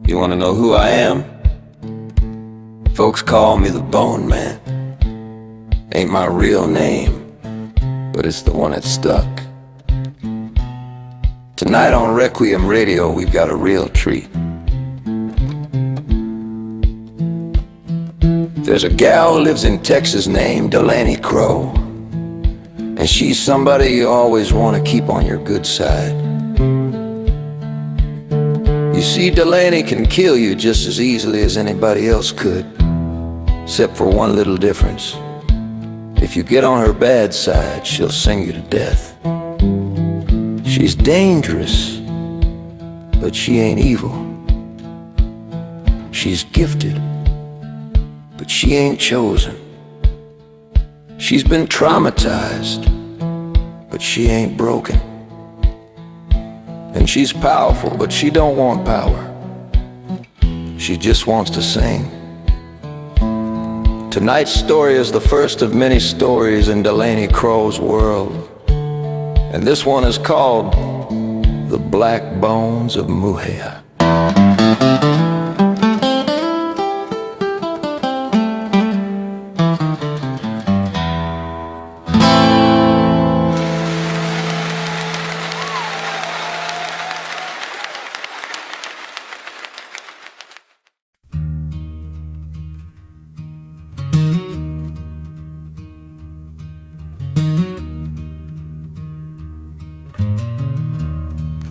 You wanna know who I am? Folks call me the Bone Man. Ain't my real name, but it's the one that stuck. Tonight on Requiem Radio, we've got a real treat. There's a gal who lives in Texas named Delaney Crow, and she's somebody you always want to keep on your good side. You see, Delaney can kill you just as easily as anybody else could, except for one little difference. If you get on her bad side, she'll sing you to death. She's dangerous, but she ain't evil. She's gifted, but she ain't chosen. She's been traumatized, but she ain't broken. And she's powerful, but she don't want power. She just wants to sing. Tonight's story is the first of many stories in Delaney Crow's world. And this one is called The Black Bones of Mexia.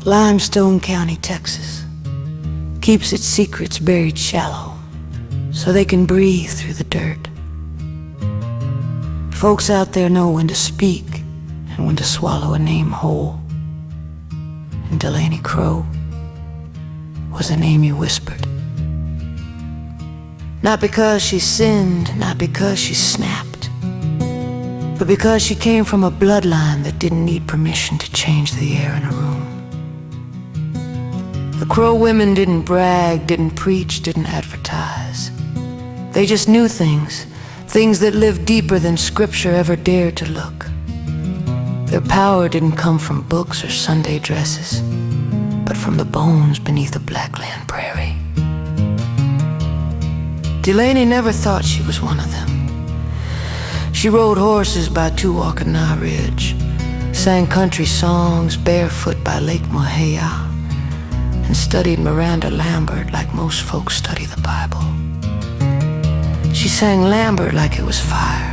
Limestone County, Texas, keeps its secrets buried shallow so they can breathe through the dirt. Folks out there know when to speak and when to swallow a name whole. And Delaney Crow was a name you whispered. Not because she sinned, not because she snapped, but because she came from a bloodline that didn't need permission to change the air in a room. The Crow women didn't brag, didn't preach, didn't advertise. They just knew things that lived deeper than scripture ever dared to look. Their power didn't come from books or Sunday dresses, but from the bones beneath a blackland prairie. Delaney never thought she was one of them. She rode horses by Tuwakana Ridge, sang country songs barefoot by Lake Mexia, and studied Miranda Lambert like most folks study the Bible. She sang Lambert like it was fire,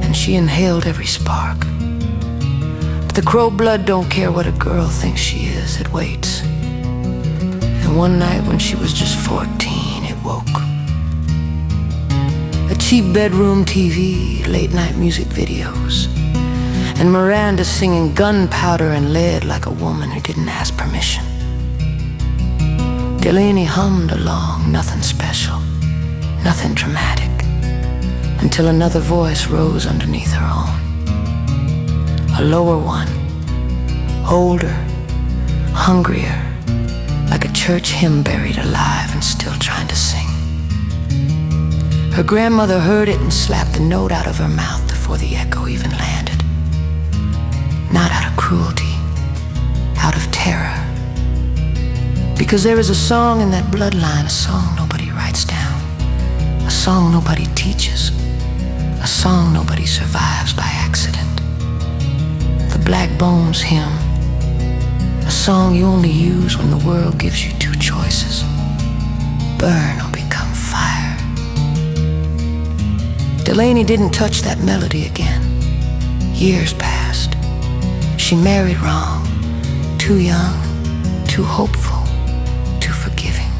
and she inhaled every spark. But the Crow blood don't care what a girl thinks she is, it waits. And one night when she was just 14, it woke. A cheap bedroom TV, late night music videos, and Miranda singing gunpowder and lead like a woman who didn't ask permission. Delaney hummed along, nothing special, nothing dramatic, until another voice rose underneath her own. A lower one, older, hungrier, like a church hymn buried alive and still trying to sing. Her grandmother heard it and slapped the note out of her mouth before the echo even landed. Not out of cruelty, out of terror. Because there is a song in that bloodline, a song nobody writes down, a song nobody teaches, a song nobody survives by accident. The Black Bones Hymn, a song you only use when the world gives you two choices: burn or become fire. Delaney didn't touch that melody again. Years passed. She married wrong, too young, too hopeful, too forgiving.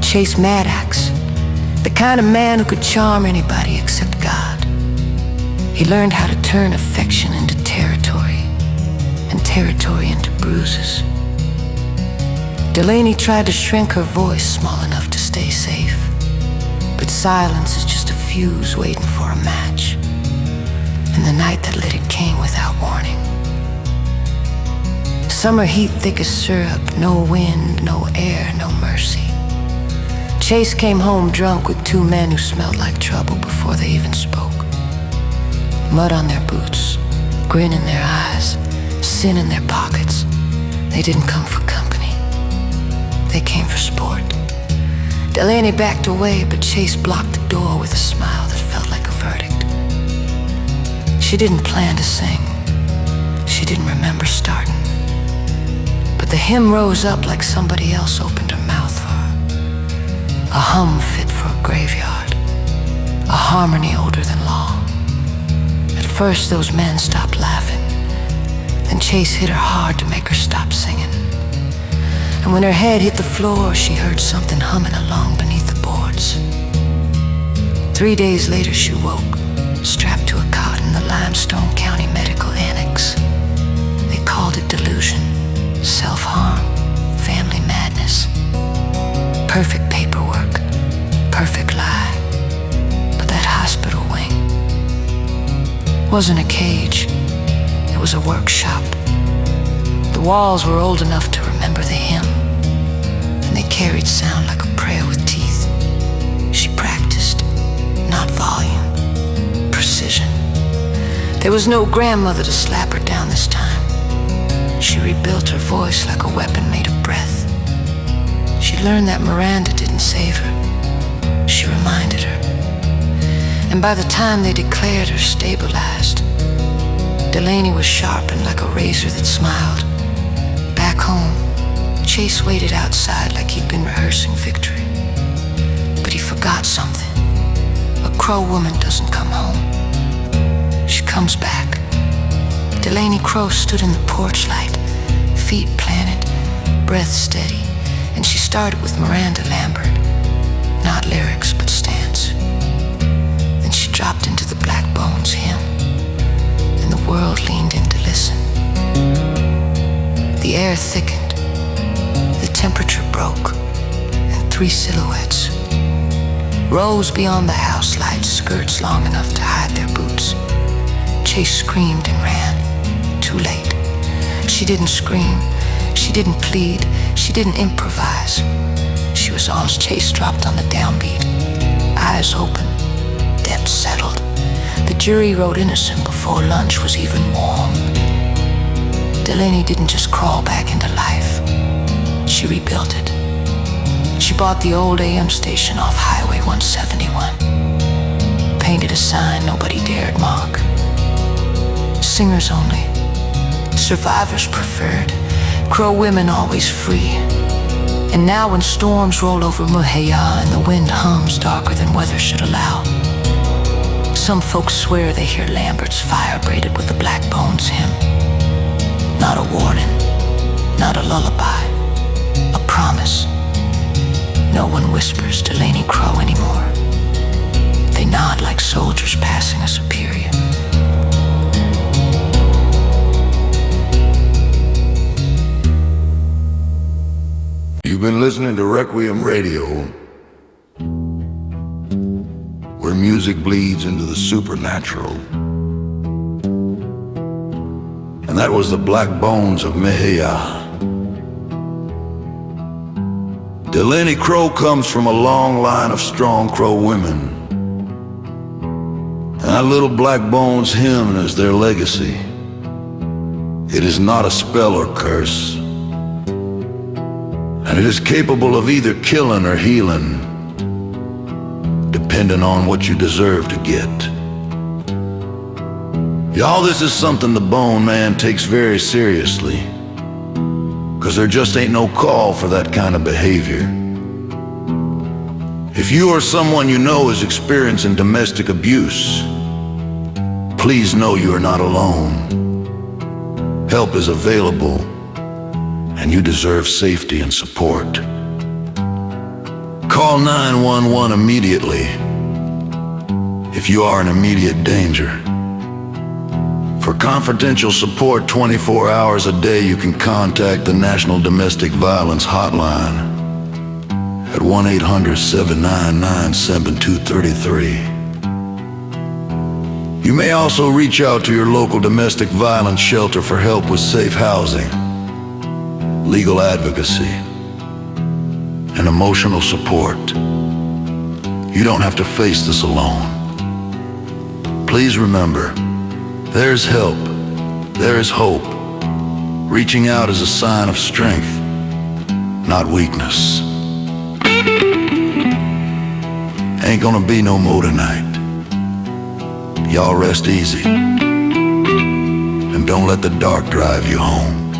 Chase Maddox, the kind of man who could charm anybody except God. He learned how to turn affection into territory, and territory into bruises. Delaney tried to shrink her voice small enough to stay safe, but silence is just a fuse waiting for a match, and the night that lit it came without warning. Summer heat thick as syrup, no wind, no air, no mercy. Chase came home drunk with two men who smelled like trouble before they even spoke. Mud on their boots, grin in their eyes, sin in their pockets. They didn't come for company. They came for sport. Delaney backed away, but Chase blocked the door with a smile that felt like a verdict. She didn't plan to sing. She didn't remember starting. But the hymn rose up like somebody else opened her mouth for her. A hum fit for a graveyard. A harmony older than law. At first, those men stopped laughing. Then Chase hit her hard to make her stop singing. And when her head hit the floor, she heard something humming along beneath the boards. 3 days later, she woke, strapped to a cot in the Limestone County Medical Annex. They called it delusion, self-harm, family madness. Perfect paperwork, perfect lie. But that hospital wing wasn't a cage, it was a workshop. The walls were old enough to remember the hymn, and they carried sound like a prayer with teeth. She practiced, not volume, precision. There was no grandmother to slap her down this time. She rebuilt her voice like a weapon made of breath. She learned that Miranda didn't save her. She reminded her. And by the time they declared her stabilized, Delaney was sharpened like a razor that smiled. Back home, Chase waited outside like he'd been rehearsing victory. But he forgot something. A Crow woman doesn't come home. She comes back. Delaney Crow stood in the porch light, feet planted, breath steady, and she started with Miranda Lambert. Not lyrics, but stance. Then she dropped into the Black Bones hymn, and the world leaned in to listen. The air thickened, the temperature broke, and 3 silhouettes rose beyond the house lights, skirts long enough to hide their boots. Chase screamed and ran, too late. She didn't scream, she didn't plead, she didn't improvise. She was on as Chase dropped on the downbeat, eyes open, depths settled. The jury wrote innocent before lunch was even warm. Delaney didn't just crawl back into life. She rebuilt it. She bought the old AM station off Highway 171. Painted a sign nobody dared mock. Singers only. Survivors preferred. Crow women always free. And now when storms roll over Mexia and the wind hums darker than weather should allow, some folks swear they hear Lambert's fire braided with the Black Bones hymn. Not a warning, not a lullaby, a promise. No one whispers Delaney Crow anymore. They nod like soldiers passing a superior. You've been listening to Requiem Radio, where music bleeds into the supernatural. And that was the Black Bones of Mexia. Delaney Crow comes from a long line of strong Crow women. And that little Black Bones hymn is their legacy. It is not a spell or curse. And it is capable of either killing or healing, depending on what you deserve to get. Y'all, this is something the Bone Man takes very seriously, 'cause there just ain't no call for that kind of behavior. If you or someone you know is experiencing domestic abuse, please know you are not alone. Help is available, and you deserve safety and support. Call 911 immediately if you are in immediate danger. For confidential support 24 hours a day, you can contact the National Domestic Violence Hotline at 1-800-799-7233. You may also reach out to your local domestic violence shelter for help with safe housing, legal advocacy, and emotional support. You don't have to face this alone. Please remember, there's help, there is hope. Reaching out is a sign of strength, not weakness. Ain't gonna be no more tonight. Y'all rest easy, and don't let the dark drive you home.